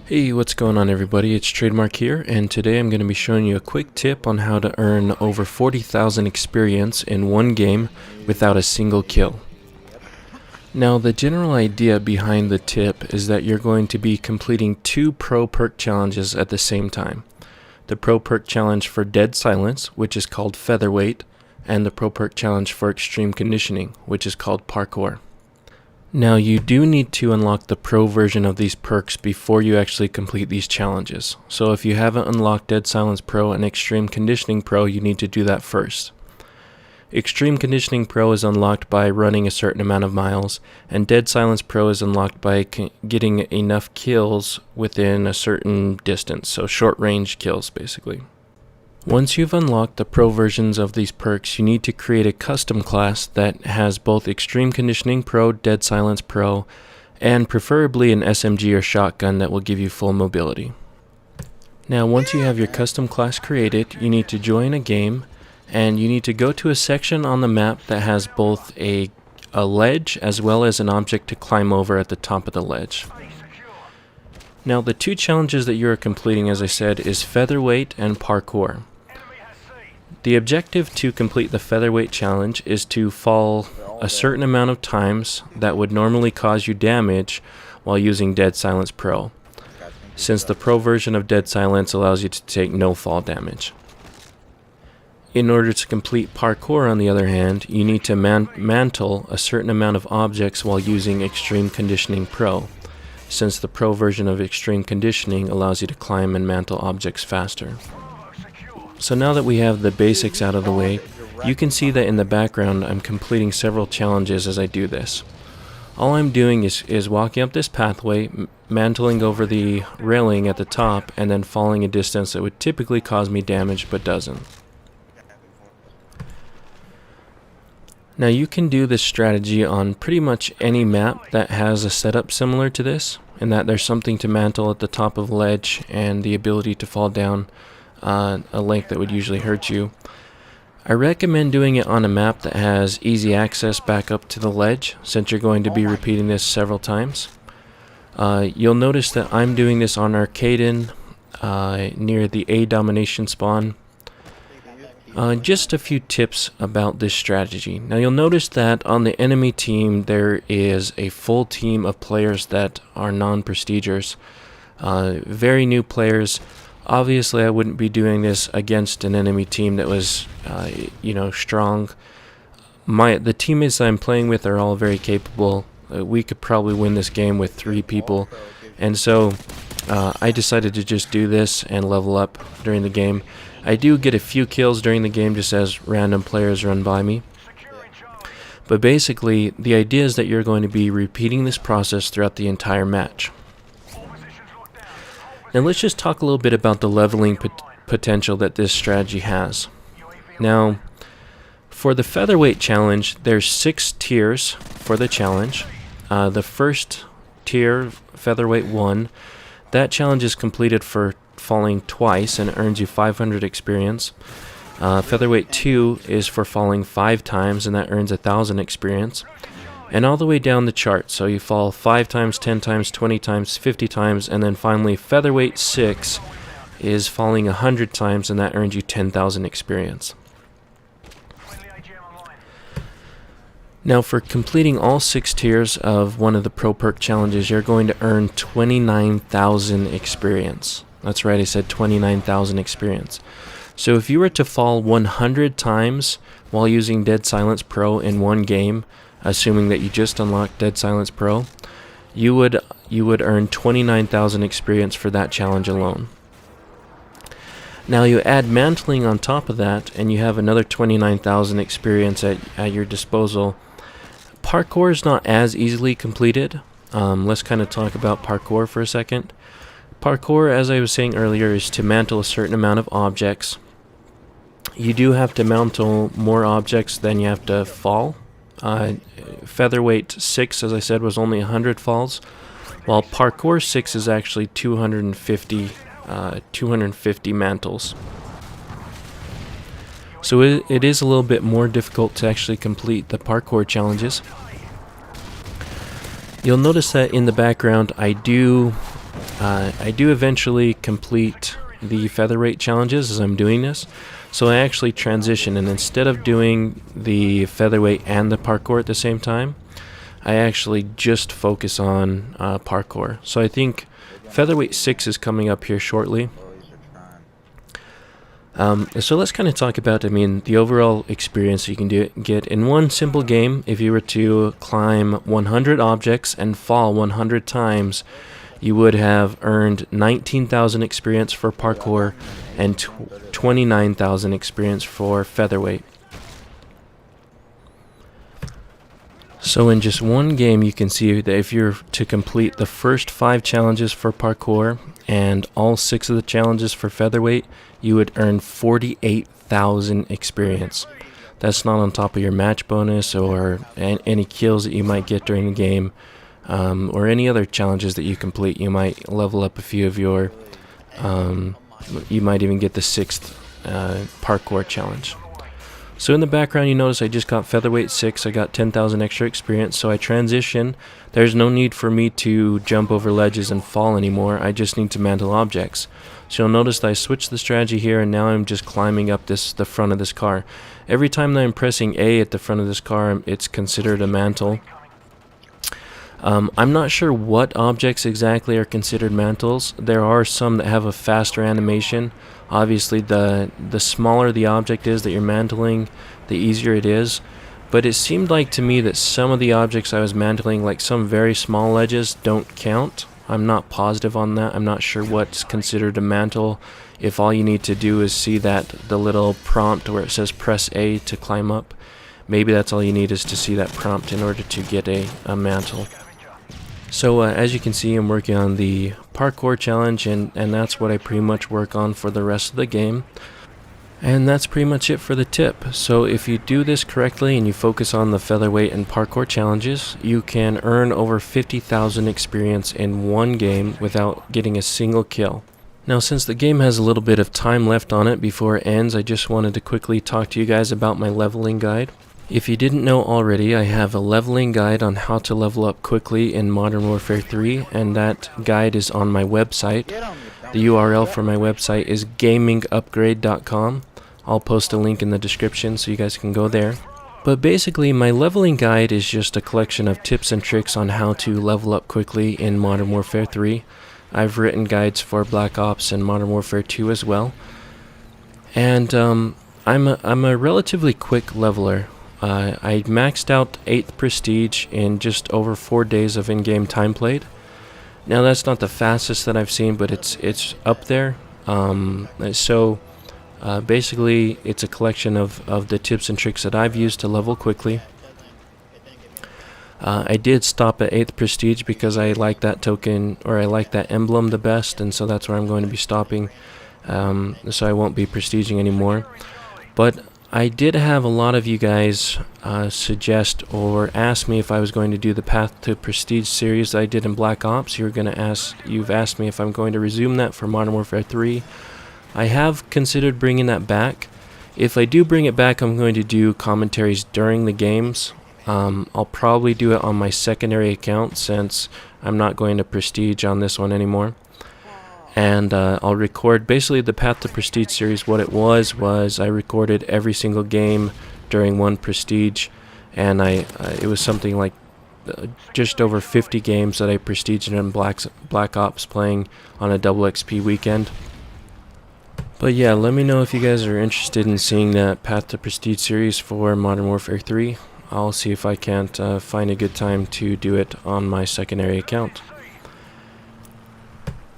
Hey, what's going on everybody? It's TradeMark here, and today I'm going to be showing you a quick tip on how to earn over 40,000 experience in one game without a single kill. Now, the general idea behind the tip is that you're going to be completing two pro perk challenges at the same time. The pro perk challenge for dead silence, which is called featherweight, and the pro perk challenge for extreme conditioning, which is called parkour. Now, you do need to unlock the pro version of these perks before you actually complete these challenges. So if you haven't unlocked Dead Silence Pro and Extreme Conditioning Pro, you need to do that first. Extreme Conditioning Pro is unlocked by running a certain amount of miles, and Dead Silence Pro is unlocked by getting enough kills within a certain distance, so short range kills basically. Once you've unlocked the pro versions of these perks, you need to create a custom class that has both Extreme Conditioning Pro, Dead Silence Pro, and preferably an SMG or shotgun that will give you full mobility. Now, once you have your custom class created, you need to join a game, and you need to go to a section on the map that has both a ledge as well as an object to climb over at the top of the ledge. Now, the two challenges that you are completing, as I said, is featherweight and parkour. The objective to complete the featherweight challenge is to fall a certain amount of times that would normally cause you damage while using Dead Silence Pro, since the pro version of Dead Silence allows you to take no fall damage. In order to complete parkour, on the other hand, you need to mantle a certain amount of objects while using Extreme Conditioning Pro, since the pro version of Extreme Conditioning allows you to climb and mantle objects faster. So now that we have the basics out of the way, you can see that in the background I'm completing several challenges as I do this. All I'm doing is walking up this pathway, mantling over the railing at the top, and then falling a distance that would typically cause me damage but doesn't. Now, you can do this strategy on pretty much any map that has a setup similar to this, in that there's something to mantle at the top of a ledge and the ability to fall down a length that would usually hurt you. I recommend doing it on a map that has easy access back up to the ledge, since you're going to be repeating this several times. You'll notice that I'm doing this on Arcaden near the A domination spawn. Just a few tips about this strategy. Now, you'll notice that on the enemy team there is a full team of players that are non-prestigers, very new players. Obviously, I wouldn't be doing this against an enemy team that was, strong. The teammates I'm playing with are all very capable. We could probably win this game with 3 people, and so I decided to just do this and level up during the game. I do get a few kills during the game just as random players run by me. But basically, the idea is that you're going to be repeating this process throughout the entire match. Now, let's just talk a little bit about the leveling potential that this strategy has. Now, for the featherweight challenge, there's 6 tiers for the challenge. The first tier, featherweight 1, that challenge is completed for falling twice and earns you 500 experience. Featherweight 2 is for falling 5 times, and that earns 1,000 experience. And all the way down the chart, so you fall 5 times, 10 times, 20 times, 50 times, and then finally featherweight 6 is falling 100 times, and that earns you 10,000 experience. Now, for completing all 6 tiers of one of the pro perk challenges, you're going to earn 29,000 experience. That's right, I said 29,000 experience. So if you were to fall 100 times while using Dead Silence Pro in one game, assuming that you just unlocked Dead Silence Pro, you would earn 29,000 experience for that challenge alone. Now, you add mantling on top of that, and you have another 29,000 experience at your disposal. Parkour is not as easily completed. Let's kind of talk about parkour for a second. Parkour, as I was saying earlier, is to mantle a certain amount of objects. You do have to mantle more objects than you have to fall. Featherweight 6, as I said, was only 100 falls, while Parkour 6 is actually 250 mantles. So it is a little bit more difficult to actually complete the parkour challenges. You'll notice that in the background I do I do eventually complete the featherweight challenges as I'm doing this, so I actually transition, and instead of doing the featherweight and the parkour at the same time, I actually just focus on parkour. So I think featherweight 6 is coming up here shortly. So let's kind of talk about, the overall experience you can get in one simple game. If you were to climb 100 objects and fall 100 times, you would have earned 19,000 experience for parkour and 29,000 experience for featherweight. So in just one game, you can see that if you're to complete the first 5 challenges for parkour and all 6 of the challenges for featherweight, you would earn 48,000 experience. That's not on top of your match bonus or any kills that you might get during the game, or any other challenges that you complete. You might level up a few of your, you might even get the 6th parkour challenge. So in the background, you notice I just got featherweight 6. I got 10,000 extra experience, so I transition. There's no need for me to jump over ledges and fall anymore. I just need to mantle objects. So you'll notice that I switched the strategy here, and now I'm just climbing up the front of this car. Every time that I'm pressing A at the front of this car, it's considered a mantle. I'm not sure what objects exactly are considered mantles. There are some that have a faster animation. Obviously, the smaller the object is that you're mantling, the easier it is. But it seemed like to me that some of the objects I was mantling, like some very small ledges, don't count. I'm not positive on that. I'm not sure what's considered a mantle. If all you need to do is see the little prompt where it says press A to climb up, maybe that's all you need, is to see that prompt in order to get a mantle. So as you can see, I'm working on the parkour challenge, and that's what I pretty much work on for the rest of the game. And that's pretty much it for the tip. So if you do this correctly and you focus on the featherweight and parkour challenges, you can earn over 50,000 experience in one game without getting a single kill. Now, since the game has a little bit of time left on it before it ends, I just wanted to quickly talk to you guys about my leveling guide. If you didn't know already, I have a leveling guide on how to level up quickly in Modern Warfare 3, and that guide is on my website. The URL for my website is gamingupgrade.com. I'll post a link in the description so you guys can go there. But basically, my leveling guide is just a collection of tips and tricks on how to level up quickly in Modern Warfare 3. I've written guides for Black Ops and Modern Warfare 2 as well. And I'm a relatively quick leveler. I maxed out 8th Prestige in just over 4 days of in-game time played. Now that's not the fastest that I've seen, but it's up there. Basically, it's a collection of the tips and tricks that I've used to level quickly. I did stop at 8th Prestige because I like that token, or I like that emblem the best, and so that's where I'm going to be stopping. So I won't be prestiging anymore. But I did have a lot of you guys suggest or ask me if I was going to do the Path to Prestige series that I did in Black Ops. You've asked me if I'm going to resume that for Modern Warfare 3. I have considered bringing that back. If I do bring it back, I'm going to do commentaries during the games. I'll probably do it on my secondary account since I'm not going to Prestige on this one anymore. And I'll record basically the Path to Prestige series. What it was I recorded every single game during one Prestige, and it was something like just over 50 games that I prestiged in Black Ops playing on a double XP weekend. But yeah, let me know if you guys are interested in seeing that Path to Prestige series for Modern Warfare 3. I'll see if I can't find a good time to do it on my secondary account.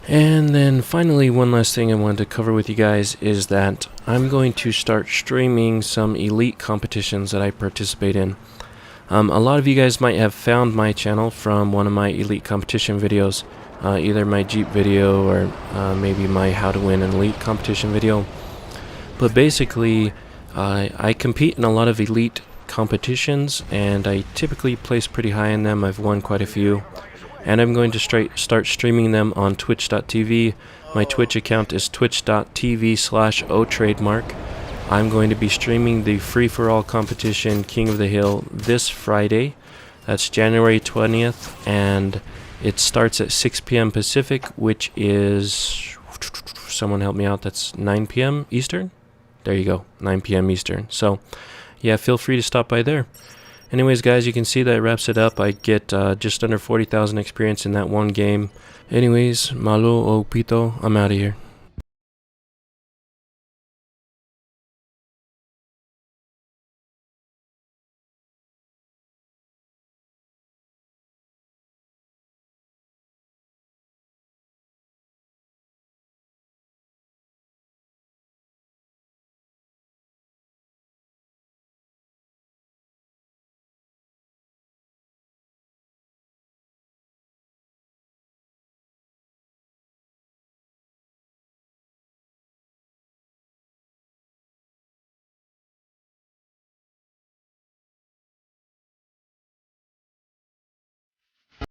And then finally, one last thing I wanted to cover with you guys is that I'm going to start streaming some elite competitions that I participate in. A lot of you guys might have found my channel from one of my elite competition videos, either my Jeep video or maybe my How to Win an Elite competition video. But basically, I compete in a lot of elite competitions, and I typically place pretty high in them. I've won quite a few. And I'm going to start streaming them on twitch.tv. My Twitch account is twitch.tv/oTradeMark. I'm going to be streaming the free-for-all competition King of the Hill this Friday. That's January 20th. And It starts at 6 p.m. Pacific, which is, someone help me out, that's 9 p.m. Eastern? There you go, 9 p.m. Eastern. So yeah, feel free to stop by there. Anyways, guys, you can see that wraps it up. I get just under 40,000 experience in that one game. Anyways, malo o pito, I'm out of here.